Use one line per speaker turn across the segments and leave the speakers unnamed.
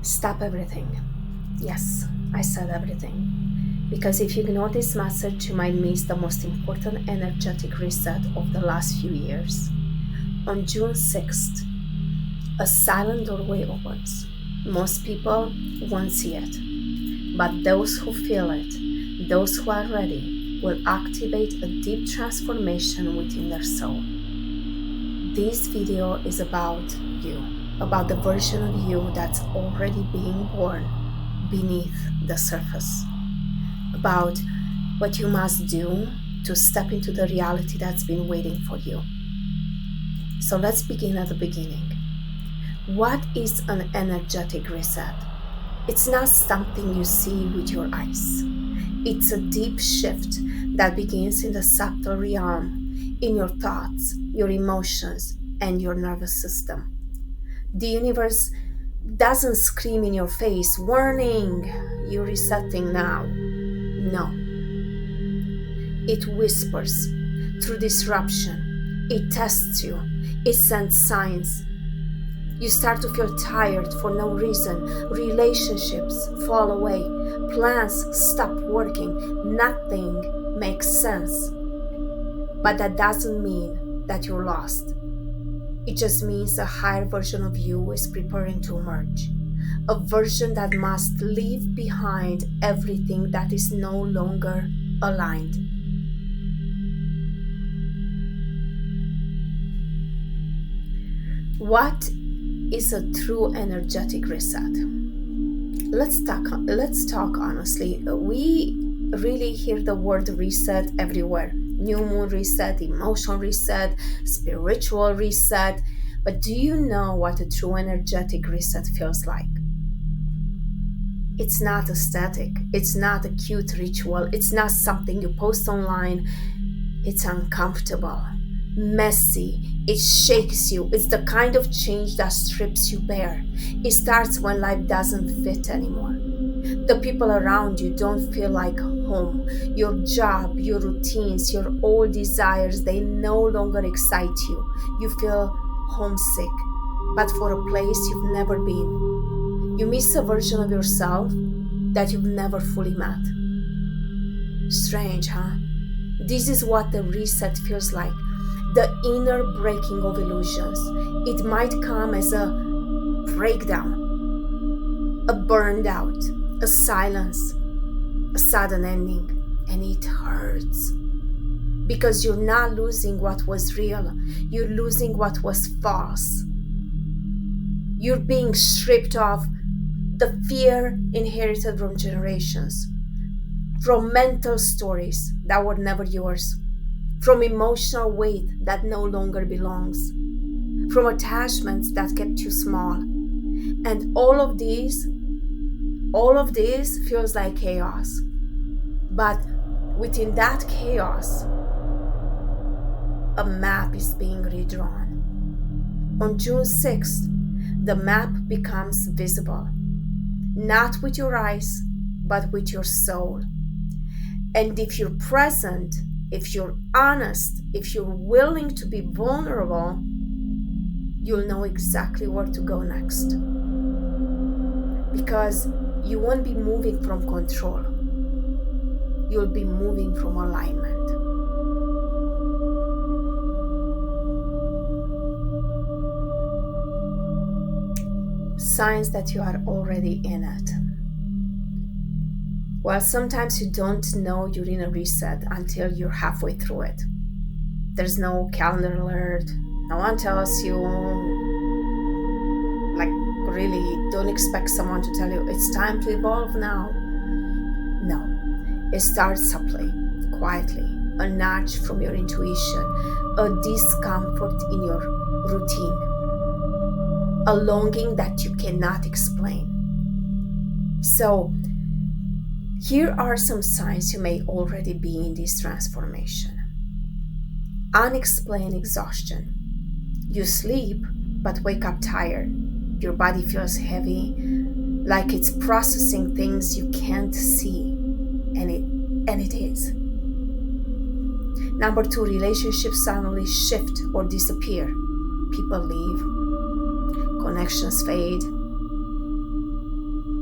Stop everything. Yes, I said everything. Because if you ignore this message, you might miss the most important energetic reset of the last few years. On June 6th, a silent doorway opens. Most people won't see it, but those who feel it, those who are ready, will activate a deep transformation within their soul. This video is about you, about the version of you that's already being born beneath the surface, about what you must do to step into the reality that's been waiting for you. So let's begin at the beginning. What is an energetic reset? It's not something you see with your eyes. It's a deep shift that begins in the subtle realm, in your thoughts, your emotions, and your nervous system. The universe doesn't scream in your face, warning, you're resetting now. No. It whispers through disruption. It tests you. It sends signs. You start to feel tired for no reason. Relationships fall away. Plans stop working. Nothing makes sense. But that doesn't mean that you're lost. It just means a higher version of you is preparing to emerge. A version that must leave behind everything that is no longer aligned. What is a true energetic reset? Let's talk honestly. We really hear the word reset everywhere. New moon reset, emotional reset, spiritual reset. But do you know what a true energetic reset feels like? It's not aesthetic. It's not a cute ritual. It's not something you post online. It's uncomfortable, messy. It shakes you. It's the kind of change that strips you bare. It starts when life doesn't fit anymore. The people around you don't feel like home. Your job, your routines, your old desires, they no longer excite you. You feel homesick, but for a place you've never been. You miss a version of yourself that you've never fully met. Strange, huh? This is what the reset feels like. The inner breaking of illusions. It might come as a breakdown, a burned out, a silence, a sudden ending, and it hurts. Because you're not losing what was real, you're losing what was false. You're being stripped of the fear inherited from generations, from mental stories that were never yours, from emotional weight that no longer belongs, from attachments that kept you small. And all of this feels like chaos. But within that chaos, a map is being redrawn. On June 6th, the map becomes visible, not with your eyes, but with your soul. And if you're present, if you're honest, if you're willing to be vulnerable, you'll know exactly where to go next. Because you won't be moving from control. You'll be moving from alignment. Signs that you are already in it. Well, sometimes you don't know you're in a reset until you're halfway through it. There's no calendar alert. No one tells you, really, don't expect someone to tell you it's time to evolve now. No, it starts subtly, quietly, a nudge from your intuition, a discomfort in your routine, a longing that you cannot explain. So, here are some signs you may already be in this transformation. Unexplained exhaustion. You sleep, but wake up tired. Your body feels heavy, like it's processing things you can't see, and it is. Number 2, relationships suddenly shift or disappear. People leave, connections fade.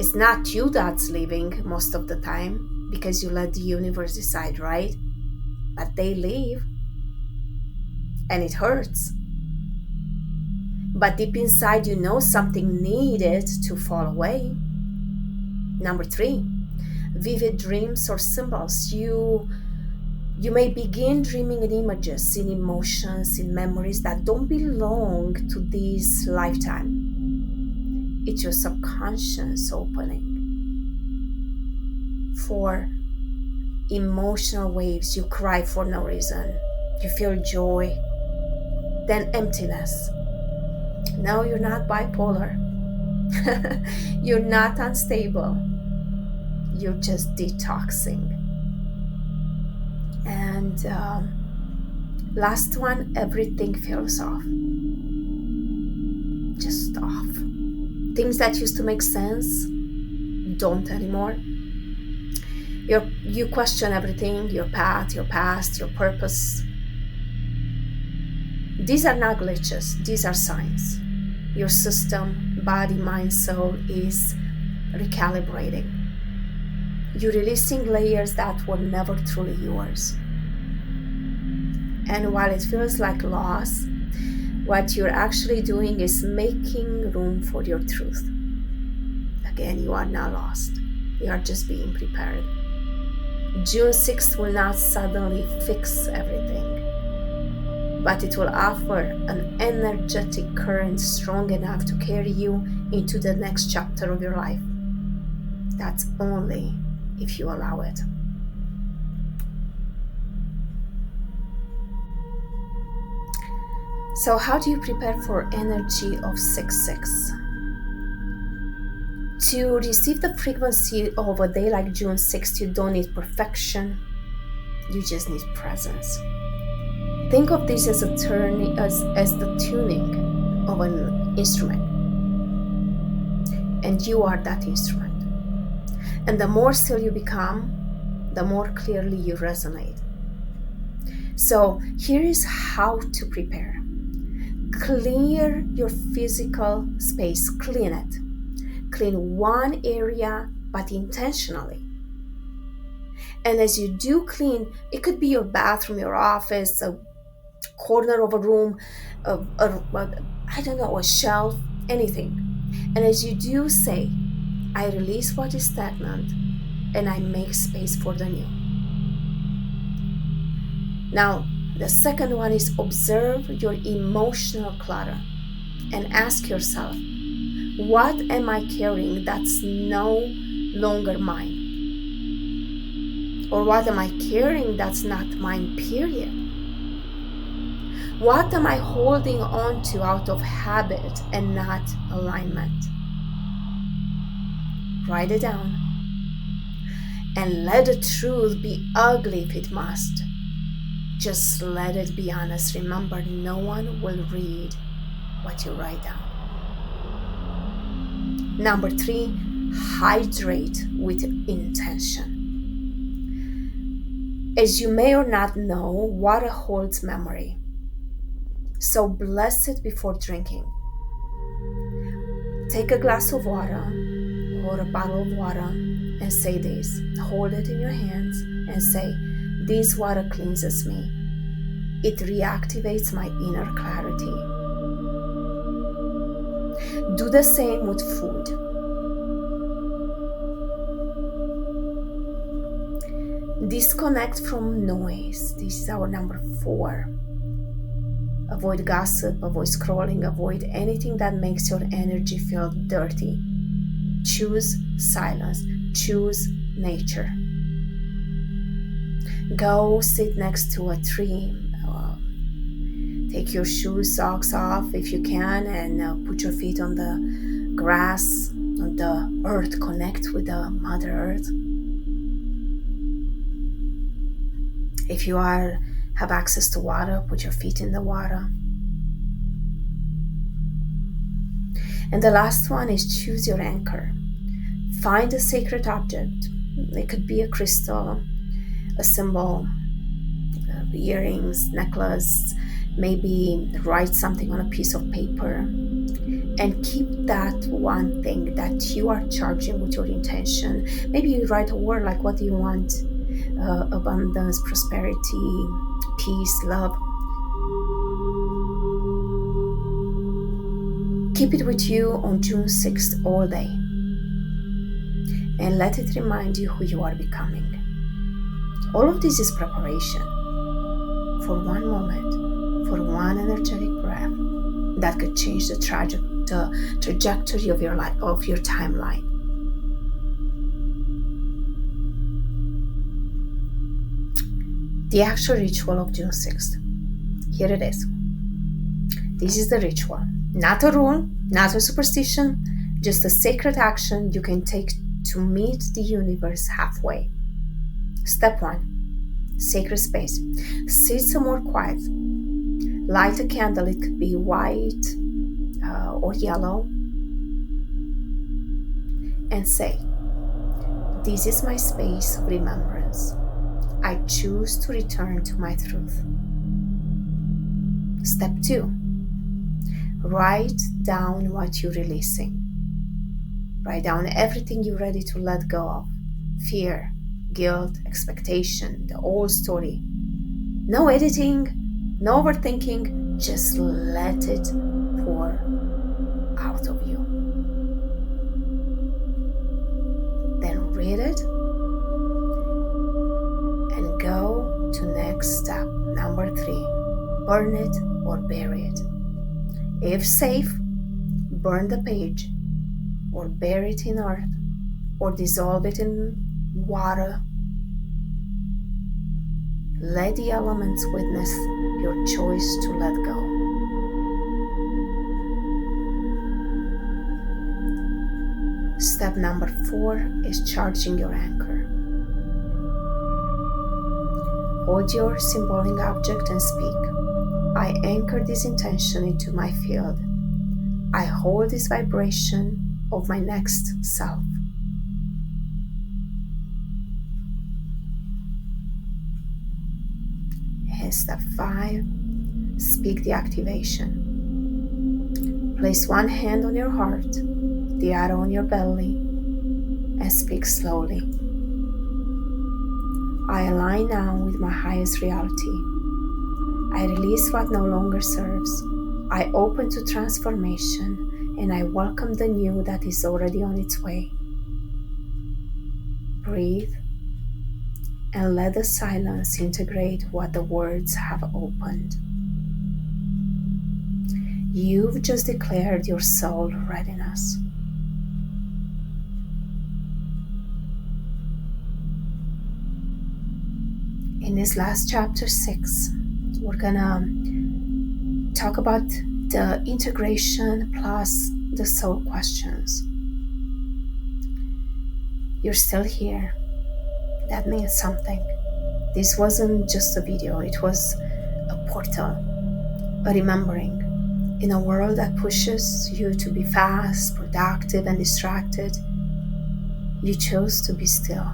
It's not you that's leaving most of the time because you let the universe decide, right? But they leave and it hurts. But deep inside, you know something needed to fall away. Number 3, vivid dreams or symbols. You may begin dreaming in images, in emotions, in memories that don't belong to this lifetime. It's your subconscious opening for emotional waves. You cry for no reason. You feel joy, then emptiness. No, you're not bipolar. You're not unstable. You're just detoxing. And last one, everything feels off. Just off. Things that used to make sense don't anymore. You question everything, your path, your past, your purpose. These are not glitches, these are signs. Your system, body, mind, soul is recalibrating. You're releasing layers that were never truly yours. And while it feels like loss, what you're actually doing is making room for your truth. Again, you are not lost. You are just being prepared. June 6th will not suddenly fix everything, but it will offer an energetic current strong enough to carry you into the next chapter of your life. That's only if you allow it. So how do you prepare for energy of 6/6? To receive the frequency of a day like June 6th, you don't need perfection, you just need presence. Think of this as the tuning of an instrument. And you are that instrument. And the more still you become, the more clearly you resonate. So here is how to prepare. Clear your physical space, clean it. Clean one area, but intentionally. And as you do clean, it could be your bathroom, your office, a corner of a room, a shelf, anything. And as you do, say, I release what is stagnant and I make space for the new. Now, the second one is observe your emotional clutter and ask yourself, what am I carrying that's no longer mine? Or what am I carrying that's not mine, period? What am I holding on to out of habit and not alignment? Write it down. And let the truth be ugly if it must. Just let it be honest. Remember, no one will read what you write down. Number 3, hydrate with intention. As you may or not know, water holds memory. So bless it before drinking. Take a glass of water or a bottle of water and say this. Hold it in your hands and say, this water cleanses me. It reactivates my inner clarity. Do the same with food. Disconnect from noise. This is our number 4. Avoid gossip, avoid scrolling, avoid anything that makes your energy feel dirty. Choose silence. Choose nature. Go sit next to a tree. Take your shoes, socks off if you can, and put your feet on the grass, on the earth. Connect with the Mother Earth. If you have access to water, put your feet in the water. And the last one is choose your anchor. Find a sacred object. It could be a crystal, a symbol, earrings, necklace. Maybe write something on a piece of paper. And keep that one thing that you are charging with your intention. Maybe you write a word like, what do you want? Abundance, prosperity, peace, love. Keep it with you on June 6th all day. And let it remind you who you are becoming. All of this is preparation for one moment, for one energetic breath that could change the trajectory of your life, of your timeline. The actual ritual of June 6th. Here it is. This is the ritual. Not a rule, not a superstition, just a sacred action you can take to meet the universe halfway. Step 1. Sacred space. Sit somewhere quiet. Light a candle. It could be white or yellow. And say, this is my space of remembrance. I choose to return to my truth. Step 2. Write down what you're releasing. Write down everything you're ready to let go of. Fear, guilt, expectation, the old story. No editing, no overthinking, just let it pour out of you. Then read it and go to next step, number 3. Burn it or bury it. If safe, burn the page or bury it in earth or dissolve it in water. Let the elements witness your choice to let go. Step number 4 is charging your anchor. Hold your symbolic object and speak. I anchor this intention into my field. I hold this vibration of my next self. And step 5, speak the activation. Place one hand on your heart, the other on your belly, and speak slowly. I align now with my highest reality. I release what no longer serves. I open to transformation, and I welcome the new that is already on its way. Breathe and let the silence integrate what the words have opened. You've just declared your soul readiness. In this last chapter 6, we're gonna talk about the integration plus the soul questions. You're still here. That means something. This wasn't just a video, it was a portal, a remembering. In a world that pushes you to be fast, productive, and distracted, you chose to be still,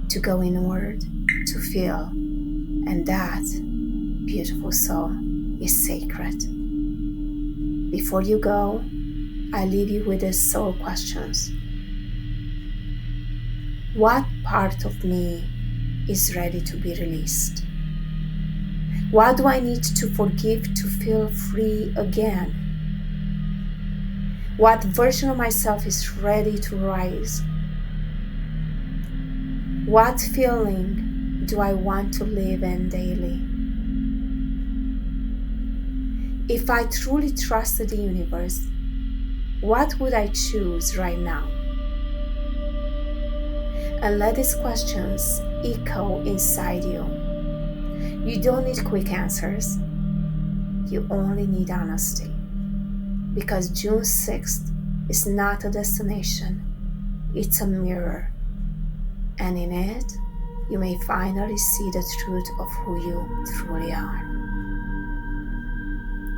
to go inward, to feel, and that, beautiful soul, is sacred. Before you go, I leave you with these soul questions. What part of me is ready to be released? What do I need to forgive to feel free again? What version of myself is ready to rise? What feeling do I want to live in daily? If I truly trusted the universe, what would I choose right now? And let these questions echo inside you. You don't need quick answers. You only need honesty. Because June 6th is not a destination, it's a mirror. And in it, you may finally see the truth of who you truly are.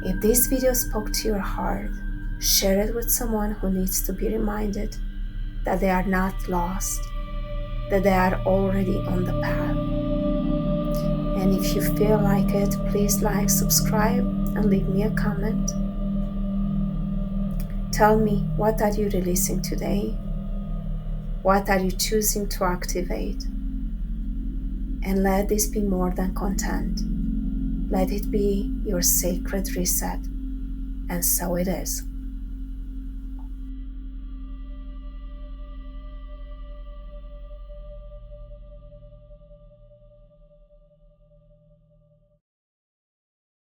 If this video spoke to your heart, share it with someone who needs to be reminded that they are not lost, that they are already on the path. And if you feel like it, please like, subscribe, and leave me a comment. Tell me, what are you releasing today? What are you choosing to activate? And let this be more than content. Let it be your sacred reset. And so it is.